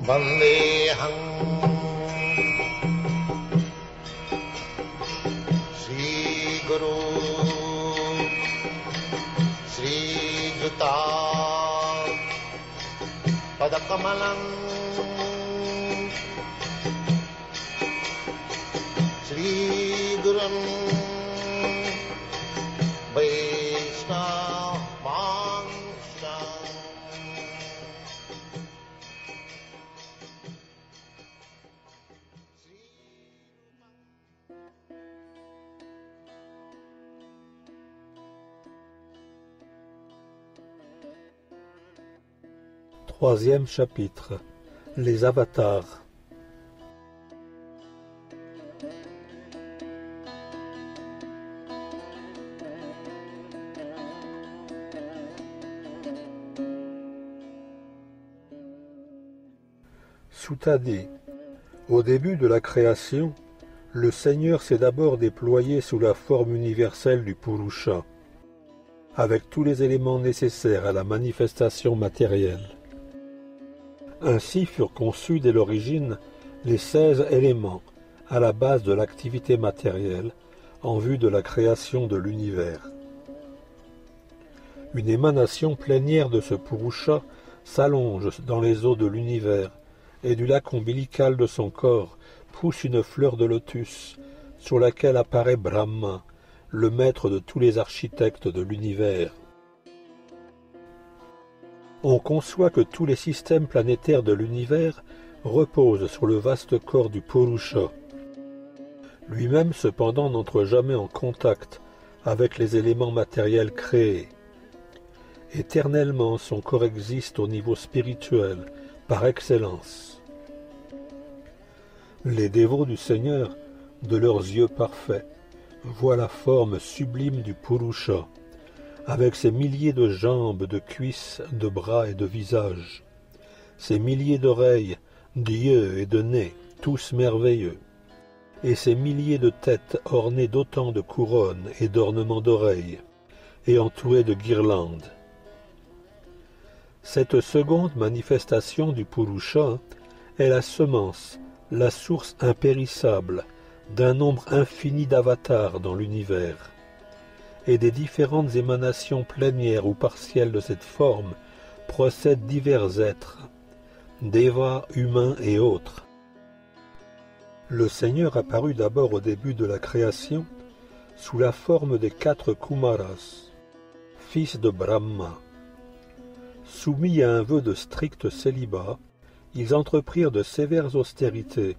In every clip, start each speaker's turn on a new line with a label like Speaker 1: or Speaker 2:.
Speaker 1: Vandeham Sri Guru Sri Juta Padakamalam Sri Gurum Vaishnava Vanshan.
Speaker 2: Troisième chapitre. Les avatars. Sutta dit, au début de la création, le Seigneur s'est d'abord déployé sous la forme universelle du Purusha, avec tous les éléments nécessaires à la manifestation matérielle. Ainsi furent conçus dès l'origine les 16 éléments à la base de l'activité matérielle en vue de la création de l'univers. Une émanation plénière de ce Purusha s'allonge dans les eaux de l'univers et du lac ombilical de son corps pousse une fleur de lotus sur laquelle apparaît Brahma, le maître de tous les architectes de l'univers. On conçoit que tous les systèmes planétaires de l'univers reposent sur le vaste corps du Purusha. Lui-même, cependant, n'entre jamais en contact avec les éléments matériels créés. Éternellement, son corps existe au niveau spirituel, par excellence. Les dévots du Seigneur, de leurs yeux parfaits, voient la forme sublime du Purusha, avec ses milliers de jambes, de cuisses, de bras et de visages, ses milliers d'oreilles, d'yeux et de nez, tous merveilleux, et ses milliers de têtes ornées d'autant de couronnes et d'ornements d'oreilles, et entourées de guirlandes. Cette seconde manifestation du Purusha est la semence, la source impérissable d'un nombre infini d'avatars dans l'univers, et des différentes émanations plénières ou partielles de cette forme procèdent divers êtres, dévas, humains et autres. Le Seigneur apparut d'abord au début de la création sous la forme des 4 Kumaras, fils de Brahma. Soumis à un vœu de strict célibat, ils entreprirent de sévères austérités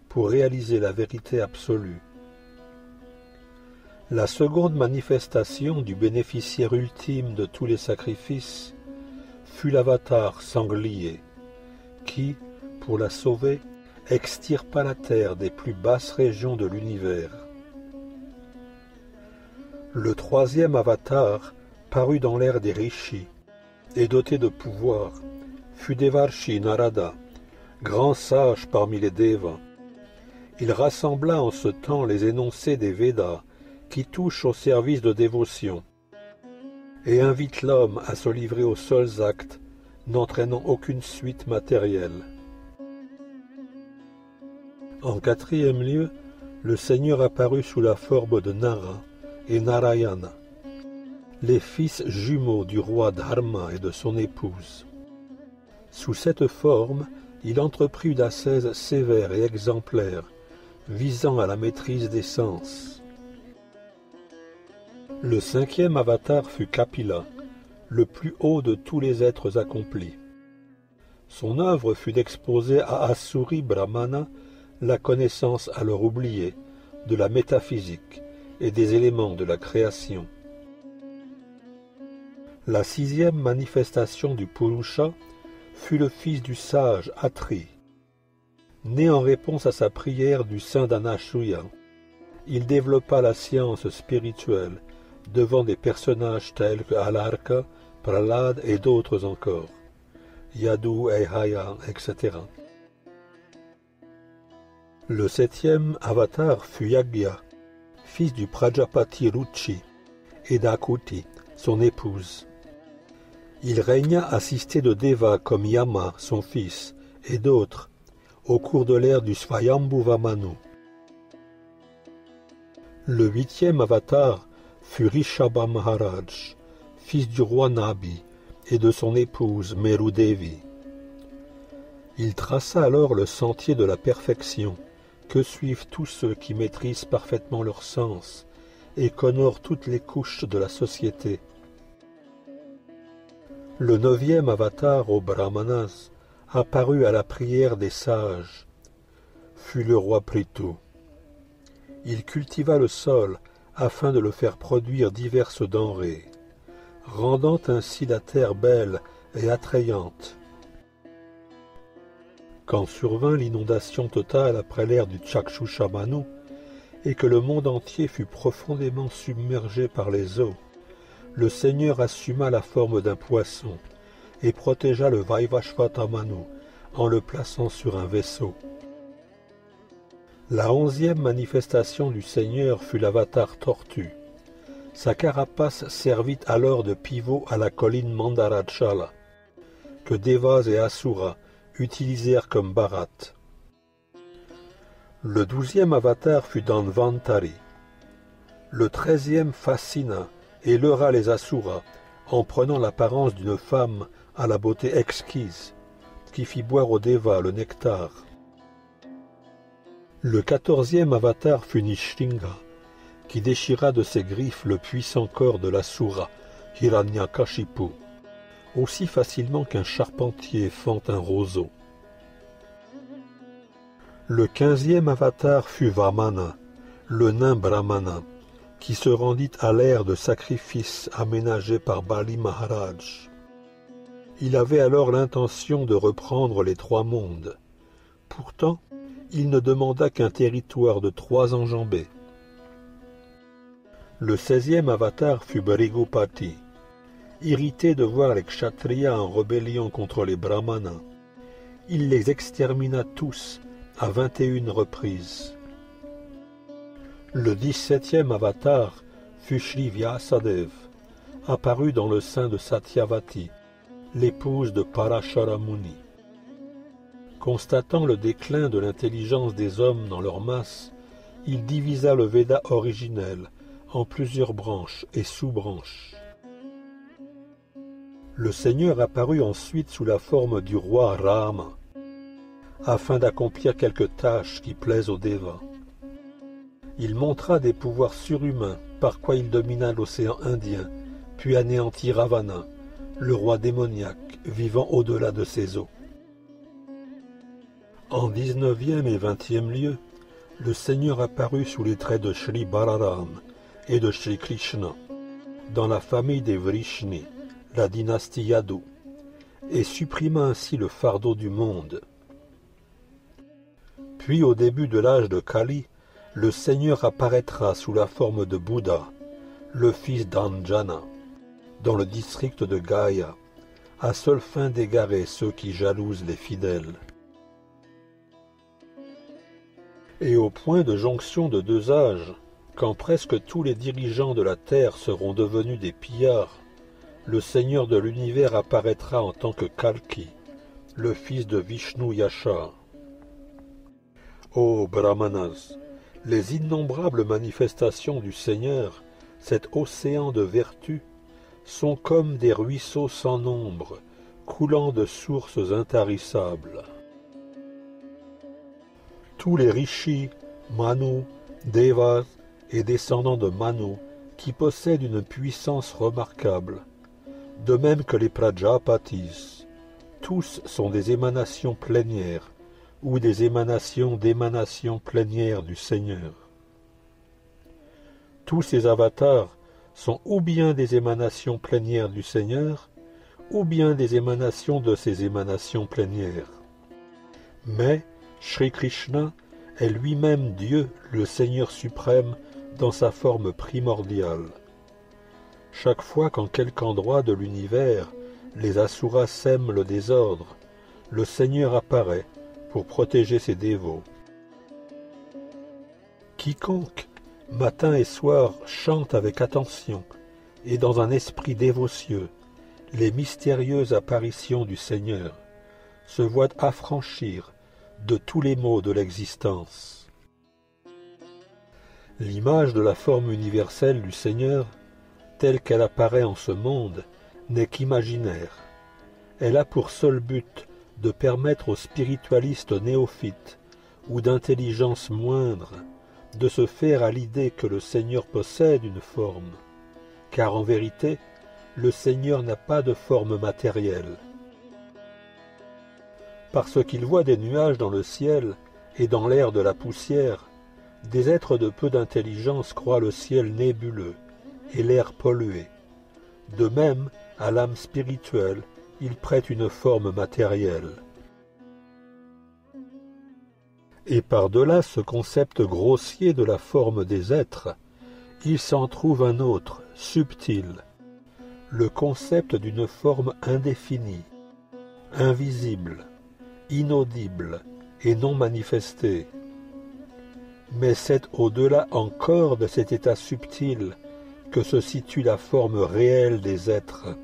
Speaker 2: pour réaliser la vérité absolue. La seconde manifestation du bénéficiaire ultime de tous les sacrifices fut l'avatar sanglier, qui, pour la sauver, extirpa la terre des plus basses régions de l'univers. Le troisième avatar parut dans l'ère des rishis, et doté de pouvoir, fut Devarshi Narada, grand sage parmi les Devas. Il rassembla en ce temps les énoncés des Védas qui touchent au service de dévotion, et invite l'homme à se livrer aux seuls actes n'entraînant aucune suite matérielle. En quatrième lieu, le Seigneur apparut sous la forme de Nara et Narayana, les fils jumeaux du roi Dharma et de son épouse. Sous cette forme, il entreprit une ascèse sévère et exemplaire, visant à la maîtrise des sens. Le cinquième avatar fut Kapila, le plus haut de tous les êtres accomplis. Son œuvre fut d'exposer à Asuri Brahmana la connaissance alors oubliée de la métaphysique et des éléments de la création. La sixième manifestation du Purusha fut le fils du sage Atri. Né en réponse à sa prière du sein d'Anasuya, il développa la science spirituelle devant des personnages tels que Alarka, Prahlad et d'autres encore, Yadu, Ehaya, etc. Le septième avatar fut Yagya, fils du Prajapati Ruchi, et d'Akuti, son épouse. Il régna assisté de Deva comme Yama, son fils, et d'autres, au cours de l'ère du Swayambhuva Manu. Le 8e avatar fut Rishabha Maharaj, fils du roi Nabi et de son épouse Meru Devi. Il traça alors le sentier de la perfection que suivent tous ceux qui maîtrisent parfaitement leurs sens et qu'honorent toutes les couches de la société. Le 9e avatar aux Brahmanas apparut à la prière des sages, fut le roi Prithu. Il cultiva le sol afin de le faire produire diverses denrées, rendant ainsi la terre belle et attrayante. Quand survint l'inondation totale après l'ère du Chakshusha Manu, et que le monde entier fut profondément submergé par les eaux, le Seigneur assuma la forme d'un poisson et protégea le Vaivashvata Manu en le plaçant sur un vaisseau. La 11e manifestation du Seigneur fut l'avatar tortue. Sa carapace servit alors de pivot à la colline Mandarachala, que Devas et Asuras utilisèrent comme bharat. Le 12e avatar fut Dhanvantari. Le 13e fascina et leurra les Asuras en prenant l'apparence d'une femme à la beauté exquise, qui fit boire aux Devas le nectar. Le 14e avatar fut Nishringa, qui déchira de ses griffes le puissant corps de l'Asura, Hiranyakashipu, aussi facilement qu'un charpentier fend un roseau. Le 15e avatar fut Vamana, le nain Brahmana, qui se rendit à l'ère de sacrifice aménagée par Bali Maharaj. Il avait alors l'intention de reprendre les 3 mondes. Pourtant, il ne demanda qu'un territoire de 3 enjambées. Le 16e avatar fut Bhrigupati. Irrité de voir les Kshatriyas en rébellion contre les Brahmanas, il les extermina tous à 21 reprises. Le 17e avatar fut Shri Vyasadeva, apparu dans le sein de Satyavati, l'épouse de Parashara Muni. Constatant le déclin de l'intelligence des hommes dans leur masse, il divisa le Veda originel en plusieurs branches et sous-branches. Le Seigneur apparut ensuite sous la forme du roi Rama, afin d'accomplir quelques tâches qui plaisent aux Devas. Il montra des pouvoirs surhumains par quoi il domina l'océan Indien, puis anéantit Ravana, le roi démoniaque vivant au-delà de ses eaux. En 19e et 20e lieu, le Seigneur apparut sous les traits de Shri Balaram et de Shri Krishna, dans la famille des Vrishni, la dynastie Yadu, et supprima ainsi le fardeau du monde. Puis au début de l'âge de Kali, le Seigneur apparaîtra sous la forme de Bouddha, le fils d'Anjana, dans le district de Gaya, à seule fin d'égarer ceux qui jalousent les fidèles. Et au point de jonction de 2 âges, quand presque tous les dirigeants de la terre seront devenus des pillards, le Seigneur de l'univers apparaîtra en tant que Kalki, le fils de Vishnu Yasha. Ô Brahmanas, les innombrables manifestations du Seigneur, cet océan de vertu, sont comme des ruisseaux sans nombre, coulant de sources intarissables. Tous les rishis, Manu, Devas et descendants de Manu qui possèdent une puissance remarquable, de même que les Prajapatis, tous sont des émanations plénières ou des émanations d'émanations plénières du Seigneur. Tous ces avatars sont ou bien des émanations plénières du Seigneur, ou bien des émanations de ces émanations plénières. Mais Shri Krishna est lui-même Dieu, le Seigneur suprême, dans sa forme primordiale. Chaque fois qu'en quelque endroit de l'univers, les Asuras sèment le désordre, le Seigneur apparaît pour protéger ses dévots. Quiconque, matin et soir, chante avec attention et dans un esprit dévotieux les mystérieuses apparitions du Seigneur se voit affranchir de tous les maux de l'existence. L'image de la forme universelle du Seigneur, telle qu'elle apparaît en ce monde, n'est qu'imaginaire. Elle a pour seul but de permettre aux spiritualistes néophytes ou d'intelligence moindre de se faire à l'idée que le Seigneur possède une forme, car en vérité, le Seigneur n'a pas de forme matérielle. Parce qu'il voit des nuages dans le ciel et dans l'air de la poussière, des êtres de peu d'intelligence croient le ciel nébuleux et l'air pollué. De même, à l'âme spirituelle, il prête une forme matérielle. Et par-delà ce concept grossier de la forme des êtres, il s'en trouve un autre, subtil, le concept d'une forme indéfinie, invisible, inaudible et non manifestée. Mais c'est au-delà encore de cet état subtil que se situe la forme réelle des êtres.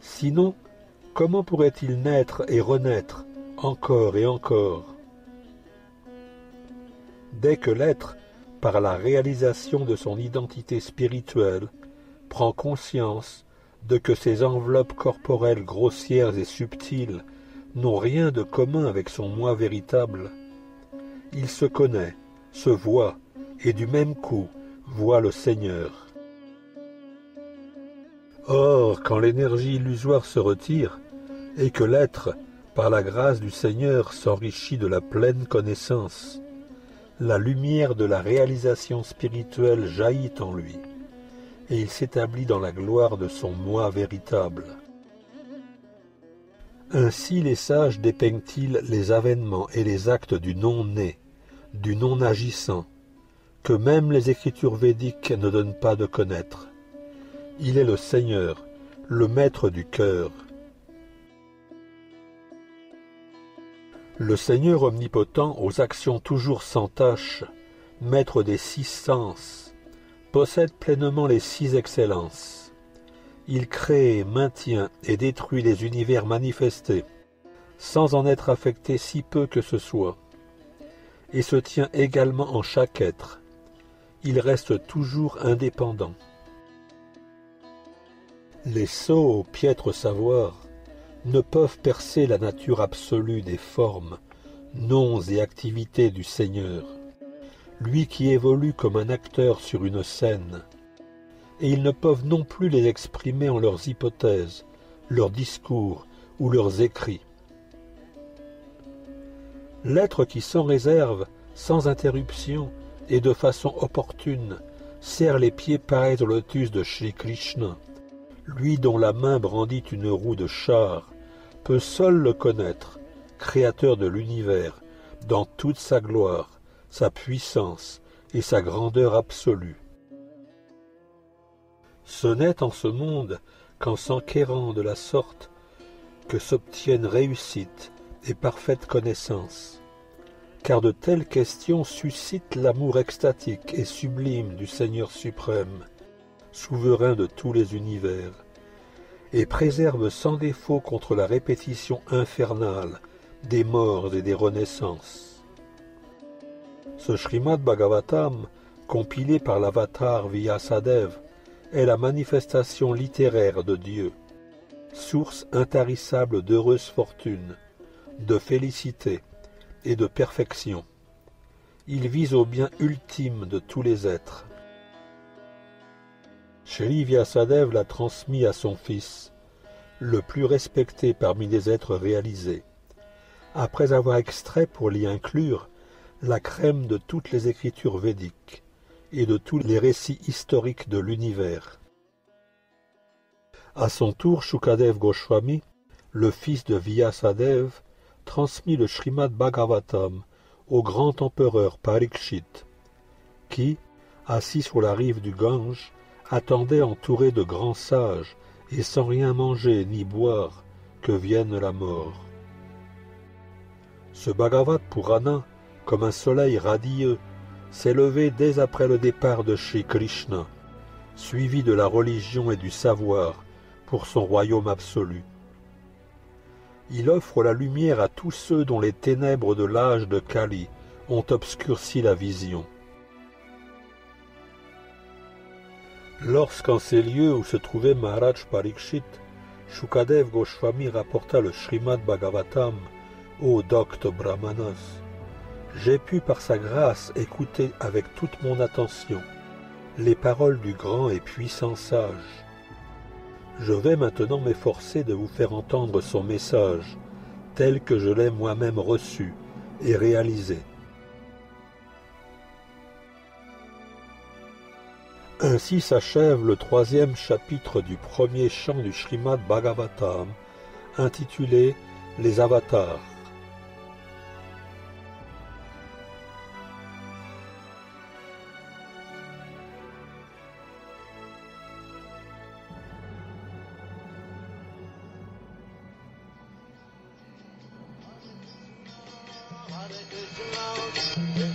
Speaker 2: Sinon, comment pourrait-il naître et renaître encore et encore? Dès que l'être, par la réalisation de son identité spirituelle, prend conscience de que ces enveloppes corporelles grossières et subtiles n'ont rien de commun avec son moi véritable, il se connaît, se voit, et du même coup voit le Seigneur. Or, quand l'énergie illusoire se retire, et que l'être, par la grâce du Seigneur, s'enrichit de la pleine connaissance, la lumière de la réalisation spirituelle jaillit en lui, et il s'établit dans la gloire de son moi véritable. Ainsi les sages dépeignent-ils les avènements et les actes du non-né, du non-agissant, que même les écritures védiques ne donnent pas de connaître. Il est le Seigneur, le maître du cœur. Le Seigneur omnipotent, aux actions toujours sans tache, maître des 6 sens, possède pleinement les 6 excellences. Il crée, maintient et détruit les univers manifestés, sans en être affecté si peu que ce soit, et se tient également en chaque être. Il reste toujours indépendant. Les sots au piètre savoir ne peuvent percer la nature absolue des formes, noms et activités du Seigneur, lui qui évolue comme un acteur sur une scène, et ils ne peuvent non plus les exprimer en leurs hypothèses, leurs discours ou leurs écrits. L'être qui sans réserve, sans interruption et de façon opportune serre les pieds pareils au lotus de Shri Krishna, lui dont la main brandit une roue de char, peut seul le connaître, créateur de l'univers, dans toute sa gloire, sa puissance et sa grandeur absolue. Ce n'est en ce monde qu'en s'enquérant de la sorte que s'obtiennent réussite et parfaite connaissance, car de telles questions suscitent l'amour extatique et sublime du Seigneur suprême, souverain de tous les univers, et préserve sans défaut contre la répétition infernale des morts et des renaissances. Ce Srimad Bhagavatam, compilé par l'avatar Vyasadeva, est la manifestation littéraire de Dieu, source intarissable d'heureuse fortune, de félicité et de perfection. Il vise au bien ultime de tous les êtres. Shri Vyasadeva l'a transmis à son fils, le plus respecté parmi les êtres réalisés, après avoir extrait pour l'y inclure la crème de toutes les écritures védiques et de tous les récits historiques de l'univers. À son tour, Shukadev Goswami, le fils de Vyasadeva, transmit le Srimad Bhagavatam au grand empereur Parikshit, qui, assis sur la rive du Gange, attendait entouré de grands sages et sans rien manger ni boire que vienne la mort. Ce Bhagavat Purana, comme un soleil radieux, s'est levé dès après le départ de Shri Krishna, suivi de la religion et du savoir pour son royaume absolu. Il offre la lumière à tous ceux dont les ténèbres de l'âge de Kali ont obscurci la vision. Lorsqu'en ces lieux où se trouvait Maharaj Parikshit, Shukadev Goswami rapporta le Srimad Bhagavatam au docte Brahmanas, j'ai pu par sa grâce écouter avec toute mon attention les paroles du grand et puissant sage. Je vais maintenant m'efforcer de vous faire entendre son message, tel que je l'ai moi-même reçu et réalisé. Ainsi s'achève le 3e chapitre du premier chant du Srimad Bhagavatam, intitulé « Les avatars ».
Speaker 1: Hare Krishna,